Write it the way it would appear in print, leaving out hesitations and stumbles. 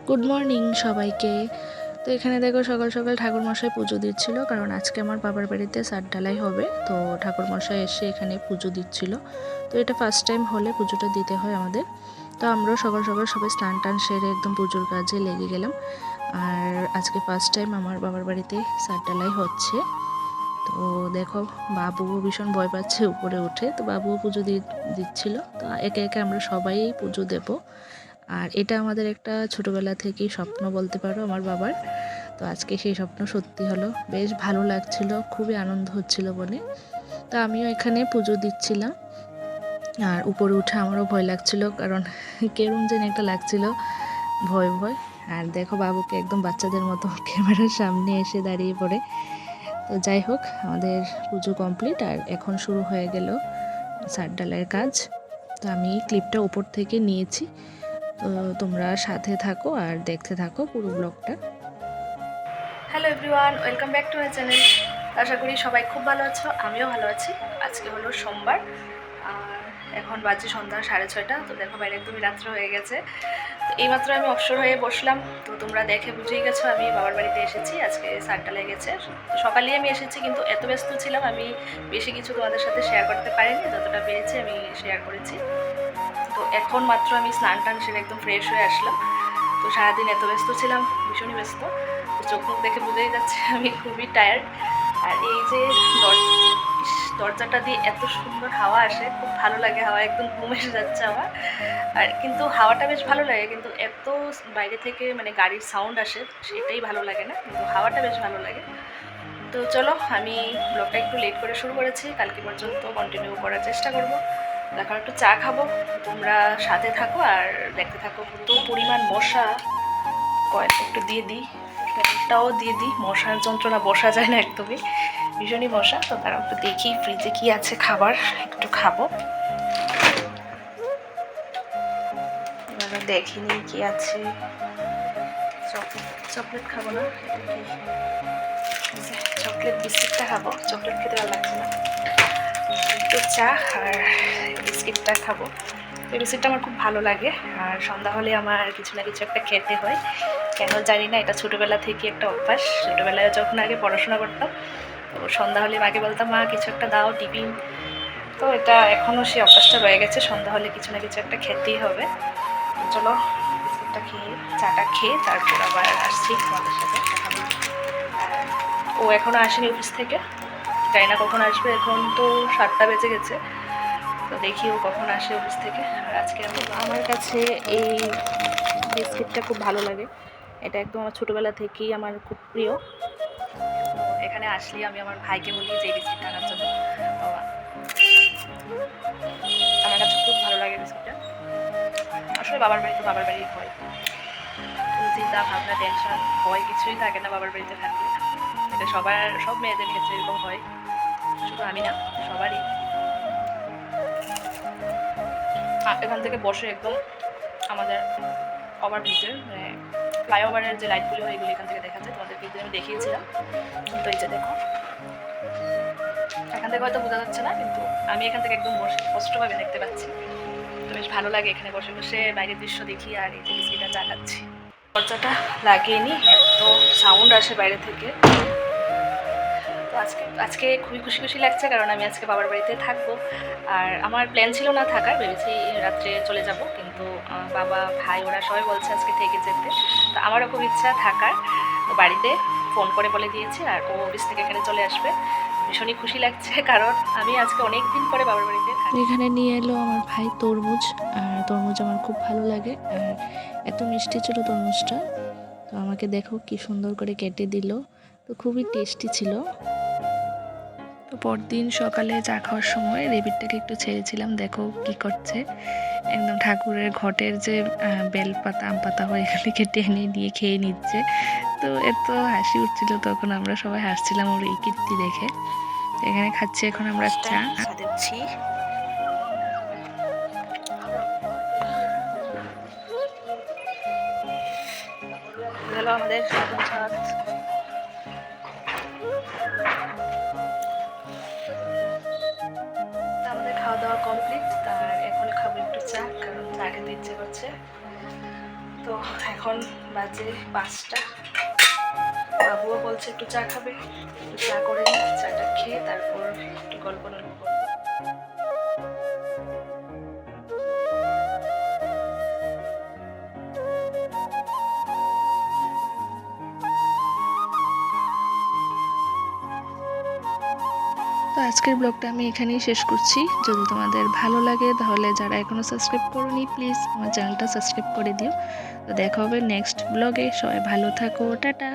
Good morning সবাইকে। তো এখানে দেখো সকাল সকাল ঠাকুরমশাই পুজো দিচ্ছিল, কারণ আজকে আমার বাবার বাড়িতে ছাদ ঢালাই হবে। তো ঠাকুরমশাই এসে এখানে পুজো দিচ্ছিল। তো এটা ফার্স্ট টাইম হলে পুজোটা দিতে হয় আমাদের। তো আমরাও সকাল সকাল সবাই স্নান টান সেরে একদম পুজোর কাজে লেগে গেলাম। আর আজকে ফার্স্ট টাইম আমার বাবার বাড়িতে ছাদ ঢালাই হচ্ছে। তো দেখো বাবুও ভীষণ ভয় পাচ্ছে উপরে উঠে, তো বাবুও পুজো দিচ্ছিল। তো একে একে আমরা সবাই পুজো দেব। আর এটা আমাদের একটা ছোটবেলা থেকেই স্বপ্ন বলতে পারো আমার বাবার। তো আজকে সেই স্বপ্ন সত্যি হলো, বেশ ভালো লাগছিল, খুবই আনন্দ হচ্ছিল মনে। তো আমিও এখানে পুজো দিচ্ছিলাম। আর উপরে উঠে আমারও ভয় লাগছিল, কারণ কেরম যেন একটা লাগছিল, ভয় ভয়। আর দেখো বাবুকে একদম বাচ্চাদের মতো ক্যামেরার সামনে এসে দাঁড়িয়ে পড়ে। তো যাই হোক, আমাদের পুজো কমপ্লিট আর এখন শুরু হয়ে গেল ছাদ ঢালাইয়ের কাজ। তো আমি ক্লিপটা উপর থেকে নিয়েছি। তো তোমরা সাথে থাকো আর দেখতে থাকো পুরো ব্লগটা। Hello everyone, welcome back to my channel. আশা করি সবাই খুব ভালো আছো, আমিও ভালো আছি। আজকে হলো সোমবার আর এখন বাজে সন্ধ্যা 6:30। তো দেখো বাইরে একদমই রাত্র হয়ে গেছে। তো এইমাত্র আমি অবসর হয়ে বসলাম। তো তোমরা দেখে বুঝেই গেছো আমি বাবার বাড়িতে এসেছি, আজকে ছাদটা লেগেছে। তো সকালেই আমি এসেছি, কিন্তু এত ব্যস্ত ছিলাম আমি বেশি কিছু তোমাদের সাথে শেয়ার করতে পারিনি। যতটা পেরেছি আমি শেয়ার করেছি। তো এখন মাত্র আমি স্নান টান সেরে একদম ফ্রেশ হয়ে আসলাম। তো সারাদিন এত ব্যস্ত ছিলাম, ভীষণই ব্যস্ত। তো চোখ মুখ দেখে বোঝাই যাচ্ছে আমি খুবই টায়ার্ড। আর এই যে দরজাটা দিয়ে এত সুন্দর হাওয়া আসে, খুব ভালো লাগে, হাওয়া একদম ঘুম এসে যাচ্ছে আমার। আর কিন্তু হাওয়াটা বেশ ভালো লাগে, কিন্তু এত বাইরে থেকে মানে গাড়ির সাউন্ড আসে সেটাই ভালো লাগে না, কিন্তু হাওয়াটা বেশ ভালো লাগে। তো চলো, আমি ব্লগটা একটু লেট করে শুরু করেছি, কালকে পর্যন্ত কন্টিনিউ করার চেষ্টা করব। এখন একটু চা খাবো, তোমরা সাথে থাকো আর দেখতে থাকো। তো পরিমাণ মশা, কয়েকটা একটু দিয়ে দিই, ফ্যানটাও দিয়ে দিই, মশার যন্ত্রণা বসা যায় না একদমই, ভীষণই মশা। তো তারা একটু দেখি ফ্রিজে কি আছে খাবার, একটু খাবো। দেখিনি কি আছে। চকলেট খাবো না, চকলেট বিস্কিটটা খাবো, চকলেট খেতে ভালো লাগছে না। একটু চা আর বিস্কিটটা খাবো। এই বিস্কিটটা আমার খুব ভালো লাগে। আর সন্ধ্যা হলে আমার কিছু না কিছু একটা খেতে হয়, কেন জানি না, এটা ছোটোবেলা থেকে একটা অভ্যাস। ছোটোবেলায় যখন আগে পড়াশোনা করতাম, তো সন্ধ্যা হলে মাকে বলতাম মা কিছু একটা দাও টিফিন। তো এটা এখনও সেই অভ্যাসটা রয়ে গেছে, সন্ধ্যা হলে কিছু না কিছু একটা খেতেই হবে। চলো বিস্কিটটা খেয়ে চাটা খেয়ে তারপর আবার আসছি তোমাদের সাথে কথা বলতে। ও এখনও আসেনি অফিস থেকে, জানি না কখন আসবে, এখন তো 7টা বেজে গেছে। তো দেখি ও কখন আসে অফিস থেকে। আর আজকে আমার কাছে এই বিস্কিটটা খুব ভালো লাগে, এটা একদম আমার ছোটোবেলা থেকেই আমার খুব প্রিয়। তো এখানে আসলে আমি আমার ভাইকে বলি যে এই বিস্কিটটা আনার জন্য। তো আমার কাছে খুব ভালো লাগে বিস্কিটটা। আসলে বাবার বাড়ি তো বাবার বাড়ি হয়, কোনো চিন্তা ভাবনা টেনশন ভয় কিছুই থাকে না বাবার বাড়িতে থাকলে। এটা সব মেয়েদের ক্ষেত্রে এরকম হয়, শুধু আমি না, সবারই। এখান থেকে বসে একদম আমাদের ওভারব্রিজের মানে ফ্লাইওভারের যে লাইটগুলো হয় এগুলো এখান থেকে দেখা যায়, তোমাদের কিন্তু আমি দেখিয়েছিলাম। কিন্তু এই যে দেখো, এখান থেকে হয়তো বোঝা যাচ্ছে না, কিন্তু আমি এখান থেকে একদম বসে স্পষ্টভাবে দেখতে পাচ্ছি। তো বেশ ভালো লাগে এখানে বসে বসে বাইরের দৃশ্য দেখি আর এই যে বিস্কিটটা চা খাচ্ছি। দরজাটা লাগিয়ে নি, এত সাউন্ড আসে বাইরে থেকে। তো আজকে খুবই খুশি খুশি লাগছে, কারণ আমি আজকে বাবার বাড়িতে থাকবো। আর আমার প্ল্যান ছিল না থাকার, ভেবেছি রাত্রে চলে যাব, কিন্তু বাবা ভাই ওরা সবাই বলছে আজকে থেকে যেতে। তো আমারও খুব ইচ্ছা থাকার। তো বাড়িতে ফোন করে বলে দিয়েছি, আর ও অফিস থেকে এখানে চলে আসবে। ভীষণই খুশি লাগছে, কারণ আমি আজকে অনেক দিন পরে বাবার বাড়িতে থাকি। এখানে নিয়ে এলো আমার ভাই তরমুজ, আর তরমুজ আমার খুব ভালো লাগে, আর এত মিষ্টি ছিল তরমুজটা। তো আমাকে দেখো কি সুন্দর করে কেটে দিল, তো খুবই টেস্টি ছিল। তো পরদিন সকালে চা খাওয়ার সময় রেবিটটাকে একটু ছেড়েছিলাম, দেখো কি করছে, একদম ঠাকুরের ঘটের যে বেলপাতা আম পাতা হয় এখানে কেটে এনে দিয়ে খেয়ে নিচ্ছে। তো এত হাসি উঠছিল, তখন আমরা সবাই হাসছিলাম ওর এই কীর্তি দেখে। এখানে খাচ্ছি এখন আমরা চা। দিচ্ছি হলো আমাদের ছাদ। আমাদের খাওয়া দাওয়া কমপ্লিট, আর এখন খাবো একটু চা, কারণ চা খেতে ইচ্ছে করছে। তো এখন বাজে 5টা, বাবুও বলছে একটু চা খাবে, একটু চা করে নিই, চাটা খেয়ে তারপর একটু গল্প টল্প করবো। তো আজকের ব্লগটা আমি এখানেই শেষ করছি। যদি তোমাদের ভালো লাগে তাহলে যারা এখনও সাবস্ক্রাইব করোনি প্লিজ আমার চ্যানেলটা সাবস্ক্রাইব করে দিও। তো দেখা হবে নেক্সট ব্লগে। সবাই ভালো থাকো, টাটা।